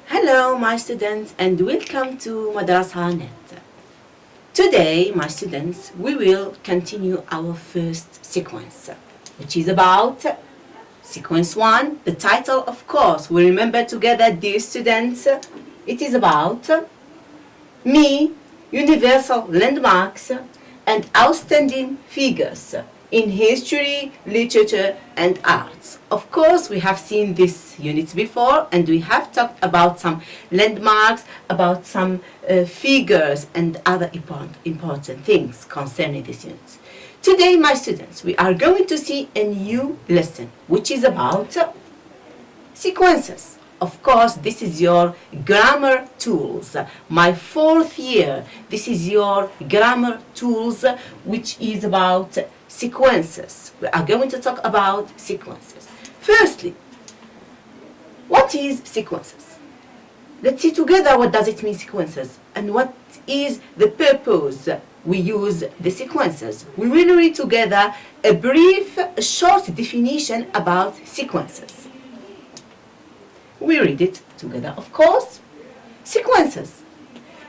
Hello, my students, and welcome to Madrassa Net. Today, my students, we will continue our first sequence, which is about sequence 1. The title, of course, we remember together, dear students. It is about me, universal landmarks, and outstanding figures in history, literature, and arts. Of course, we have seen this unit before, and we have talked about some landmarks, about some figures, and other important things concerning this unit. Today, my students, we are going to see a new lesson, which is about sequences. Of course, this is your grammar tools. My 4th year, this is your grammar tools, which is about sequences. We are going to talk about sequences. Firstly, what is sequences? Let's see together what does it mean sequences and what is the purpose we use the sequences. We will read together a brief, short definition about sequences. We read it together, of course. Sequences.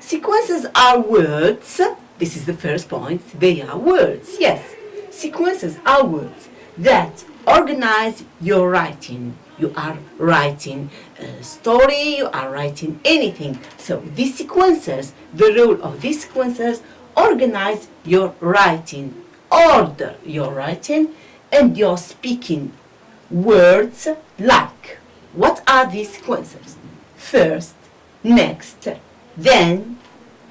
Sequences are words. This is the first point. They are words, yes. Sequences are words that organize your writing. You are writing a story, you are writing anything. So these sequences, the role of these sequences, organize your writing, order your writing, and your speaking words like. What are these sequences? First, next, then,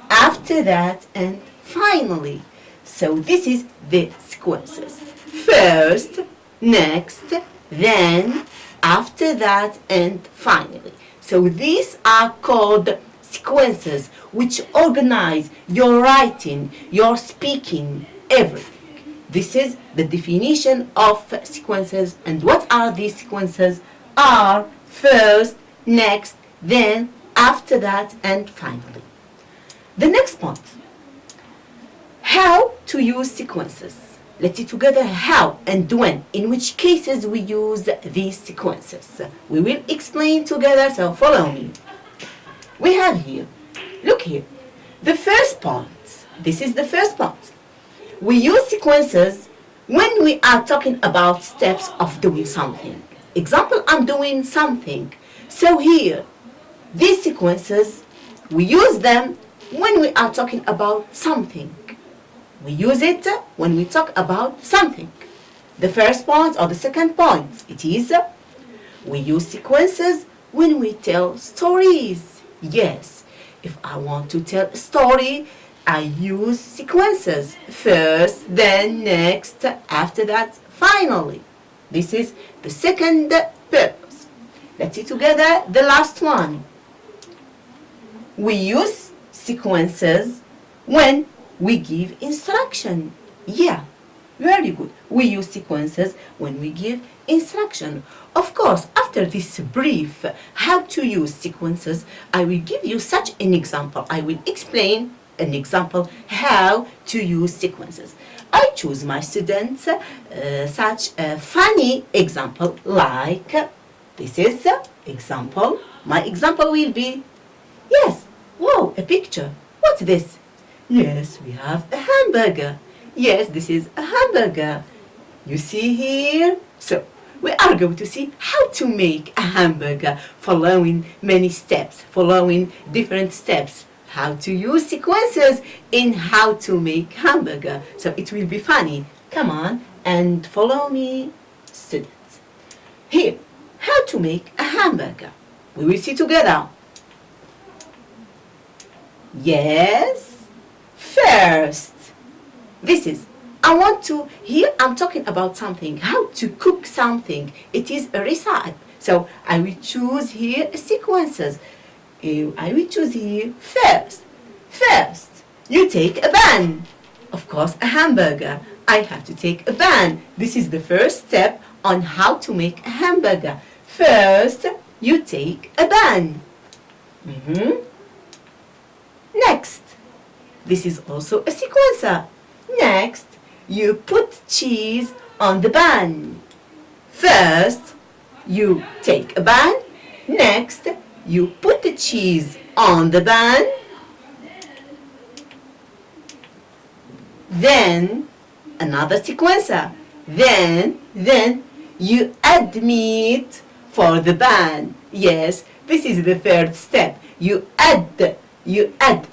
after that, and finally. So this is the sequences. First, next, then, after that, and finally. So these are called sequences which organize your writing, your speaking, everything. This is the definition of sequences. And what are these sequences? Are first, next, then, after that, and finally. The next point. How to use sequences. Let's see together how and when, in which cases we use these sequences. We will explain together, so follow me. We have here, look here, the first point. This is the first point. We use sequences when we are talking about steps of doing something. Example, I'm doing something. So here, these sequences, we use them when we are talking about something. We use it when we talk about something. The first point or the second point, it is we use sequences when we tell stories. Yes, if I want to tell a story, I use sequences. First, then, next, after that, finally. This is the second purpose. Let's see together the last one. We use sequences when we give instruction. Yeah, very good. We use sequences when we give instruction. Of course, after this brief how to use sequences, I will give you such an example. I will explain an example how to use sequences. I choose my students such a funny example like this is example. My example will be, yes, wow, a picture. What's this? Yes, we have a hamburger. Yes, this is a hamburger. You see here? So, we are going to see how to make a hamburger following many steps, following different steps. How to use sequences in how to make hamburger. So it will be funny. Come on and follow me, students. Here, how to make a hamburger. We will see together. Yes. First, this is, I want to, here I'm talking about something, how to cook something. It is a recipe. So I will choose here sequences. I will choose here first. First, you take a bun. Of course, a hamburger. I have to take a bun. This is the first step on how to make a hamburger. First, you take a bun. Next, this is also a sequencer. Next, you put cheese on the bun. First, you take a bun. Next, you put the cheese on the pan. Then another sequencer. Then you add meat for the pan. Yes, this is the third step. You add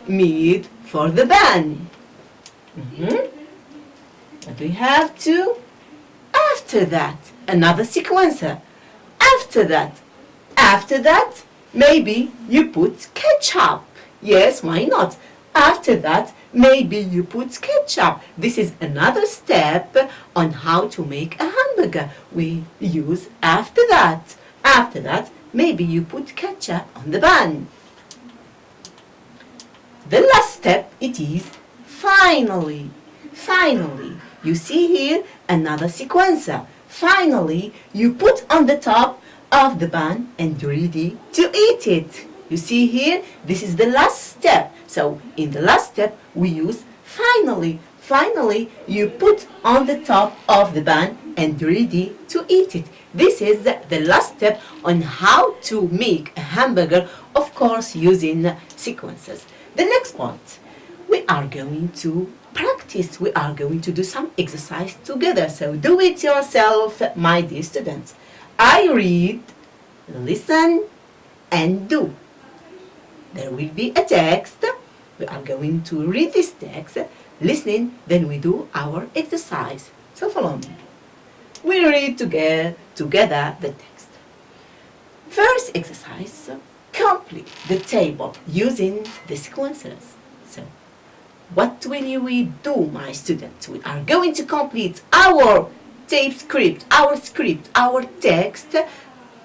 meat for the pan. But we have to. After that, another sequencer. After that, maybe you put ketchup. Yes, why not? After that, maybe you put ketchup. This is another step on how to make a hamburger. We use after that. After that, maybe you put ketchup on the bun. The last step, it is finally. Finally, you see here another sequencer. Finally, you put on the top of the bun and ready to eat it. You see here, this is the last step. So in the last step, we use finally. Finally, you put on the top of the bun and ready to eat it. This is the last step on how to make a hamburger, of course, using sequences. The next part, we are going to practice. We are going to do some exercise together. So do it yourself, my dear students. I read, listen, and do. There will be a text. We are going to read this text, listening, then we do our exercise. So follow me. We read together the text. First exercise, complete the table using the sequences. So, what will we do, my students? We are going to complete our script, our text,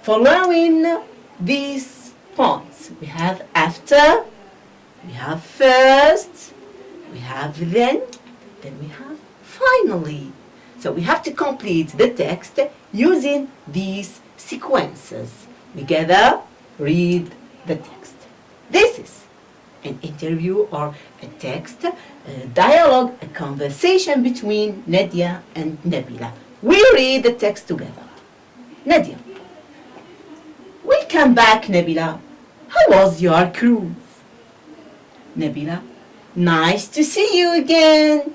following these points. We have after, we have first, we have then we have finally. So we have to complete the text using these sequences. We gather, read the text. This is an interview or a text, a dialogue, a conversation between Nadia and Nabila. We read the text together. Nadia, welcome back, Nabila. How was your cruise? Nabila, nice to see you again.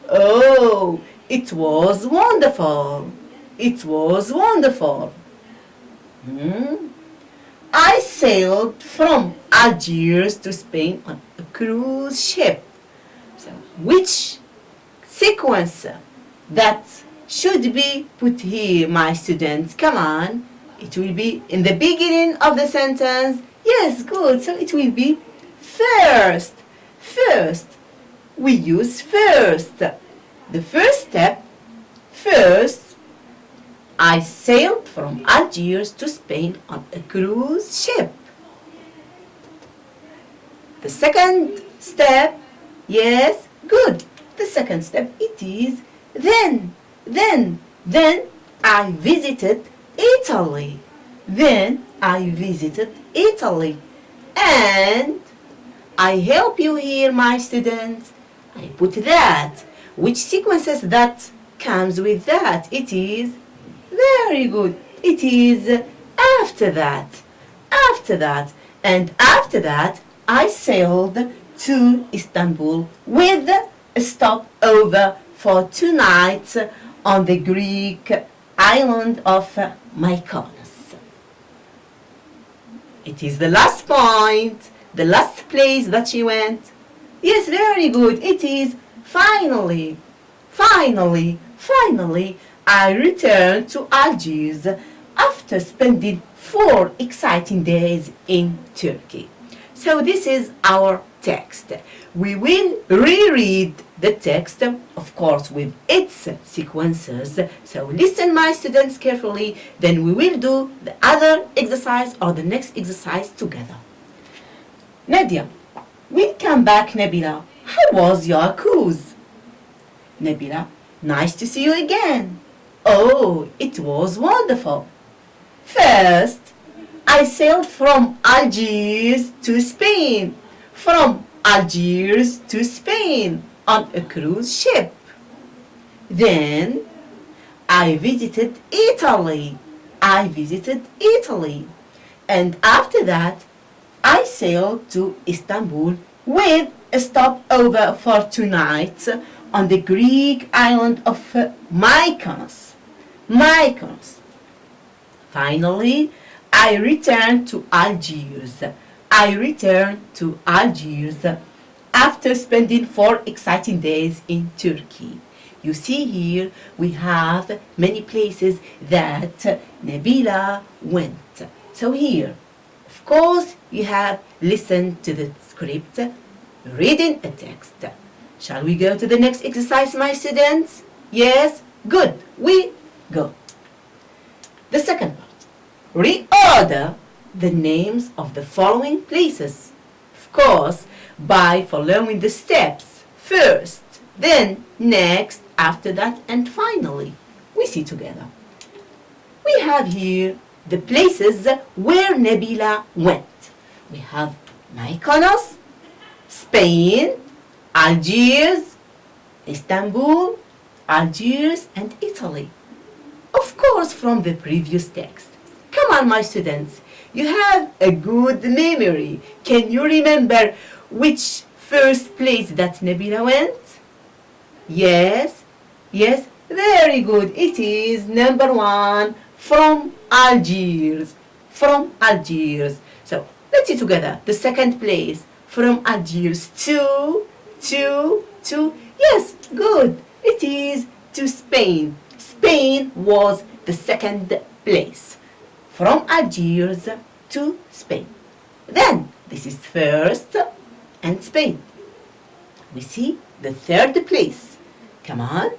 Oh, it was wonderful. It was wonderful. I sailed from Algiers to Spain on a cruise ship. So, which sequence that should be put here, my students? Come on. It will be in the beginning of the sentence. Yes, good. So it will be first. First. We use first. The first step, first, I sailed from Algiers to Spain on a cruise ship. The second step, yes, good. The second step, it is then I visited Italy. Then I visited Italy. And I help you here, my students. I put that. Which sequences that comes with that? It is very good. It is after that. After that. And after that, I sailed to Istanbul with a stopover for 2 nights on the Greek island of Mykonos. It is the last point, the last place that she went. Yes, very good. It is finally, I returned to Algiers after spending 4 exciting days in Turkey. So this is our text. We will reread the text, of course, with its sequences. So listen, my students, carefully. Then we will do the other exercise or the next exercise together. Nadia, welcome back, Nabila. How was your cruise? Nabila, nice to see you again. Oh, it was wonderful. First, I sailed from Algiers to Spain. From Algiers to Spain on a cruise ship. Then, I visited Italy. And after that, I sailed to Istanbul with a stopover for 2 nights on the Greek island of Mykonos. Mykonos. Finally, I returned to Algiers. After spending 4 exciting days in Turkey. You see here we have many places that Nabila went. So here, of course, you have listened to the script, reading a text. Shall we go to the next exercise, my students? Yes? Good. We go. The second part. Reorder the names of the following places. Of course, by following the steps. First, then, next, after that, and finally. We see together. We have here the places where Nabila went. We have Mykonos, Spain, Algiers, Istanbul, Algiers, and Italy. Of course, from the previous text. Come on, my students. You have a good memory. Can you remember which first place that Nabila went? Yes, very good. It is number 1, from Algiers. From Algiers. So, let's see together. The second place, from Algiers to, yes, good. It is to Spain. Spain was the second place. From Algiers to Spain. Then, this is first and Spain. We see the third place. Come on.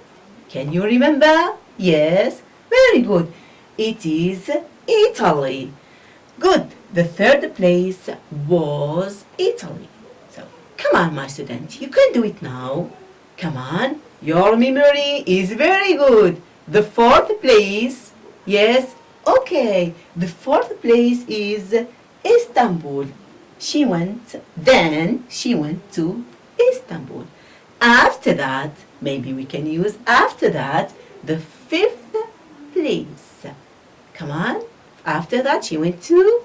Can you remember? Yes, very good. It is Italy. Good. The third place was Italy. So, come on, my students. You can do it now. Come on. Your memory is very good. The fourth place, yes, okay. The fourth place is Istanbul. She went to Istanbul. After that, maybe we can use after that, the fifth place. Come on. After that, she went to,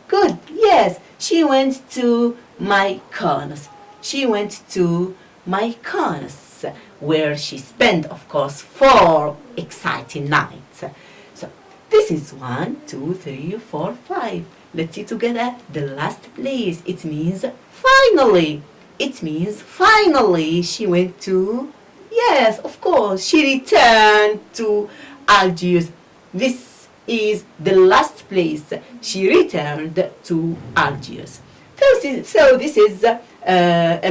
good, yes, she went to Mykonos. Where she spent, of course, 4 exciting nights. So, this is 1, 2, 3, 4, 5. Let's see together the last place. It means finally. She went to, yes, of course, she returned to Algiers. This is the last place. She returned to Algiers. So this is a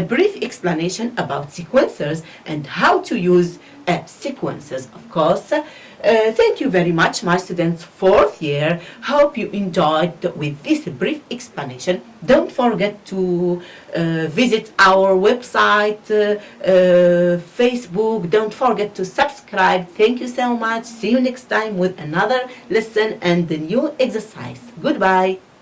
brief explanation about sequencers and how to use sequencers, of course. Thank you very much, my students, 4th year. Hope you enjoyed with this brief explanation. Don't forget to visit our website, Facebook. Don't forget to subscribe. Thank you so much. See you next time with another lesson and the new exercise. Goodbye.